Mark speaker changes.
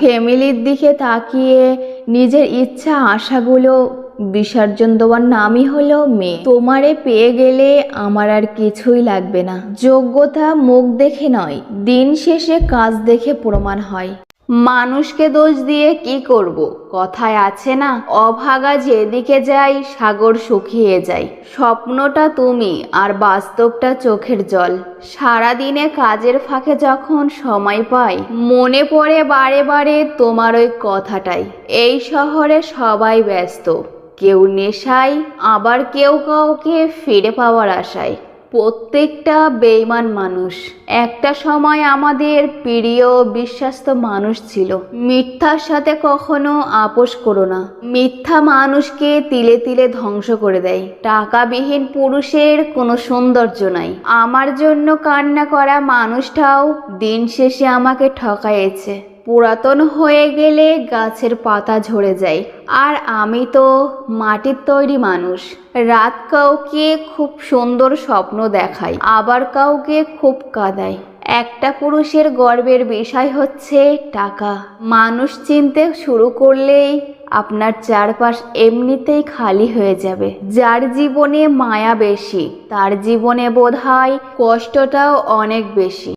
Speaker 1: ফ্যামিলির দিকে তাকিয়ে নিজের ইচ্ছা আশাগুলো বিসর্জন দেওয়ার নামই হলো মেয়ে। তোমারে পেয়ে গেলে আমার আর কিছুই লাগবে না। যোগ্যতা মুখ দেখে নয়, দিন শেষে কাজ দেখে প্রমাণ হয়। মানুষকে দোষ দিয়ে কি করব? কথায় আছে না, অভাগা যেদিকে যায় সাগর শুকিয়ে যায়। স্বপ্নটা তুমি আর বাস্তবটা চোখের জল। সারাদিনে কাজের ফাঁকে যখন সময় পাই মনে পড়ে বারে বারে তোমার ওই কথাটাই। এই শহরে সবাই ব্যস্ত, কেউ নেশায়, আবার কেউ কাউকে ফিরে পাওয়ার আশায়। প্রত্যেকটা বেঈমান মানুষ। একটা সময় আমাদের প্রিয় বিশ্বাস্ত মানুষ ছিল। মিথ্যার সাথে কখনো আপোষ করো না। মিথ্যা মানুষকে তিলে তিলে ধ্বংস করে দেয়। টাকাবিহীন পুরুষের কোনো সৌন্দর্য নাই। আমার জন্য কান্না করা মানুষটাও দিন শেষে আমাকে ঠকাইছে। পুরাতন হয়ে গেলে গাছের পাতা ঝরে যায়, আর আমি তো মাটির তৈরি মানুষ। রাত কাউকে খুব সুন্দর স্বপ্ন দেখায়, আবার কাউকে খুব কাঁদায়। একটা পুরুষের গর্বের বিষয় হচ্ছে টাকা। মানুষ চিনতে শুরু করলেই আপনার চারপাশ এমনিতেই খালি হয়ে যাবে। যার জীবনে মায়া বেশি তার জীবনে বোধহয় কষ্টটাও অনেক বেশি।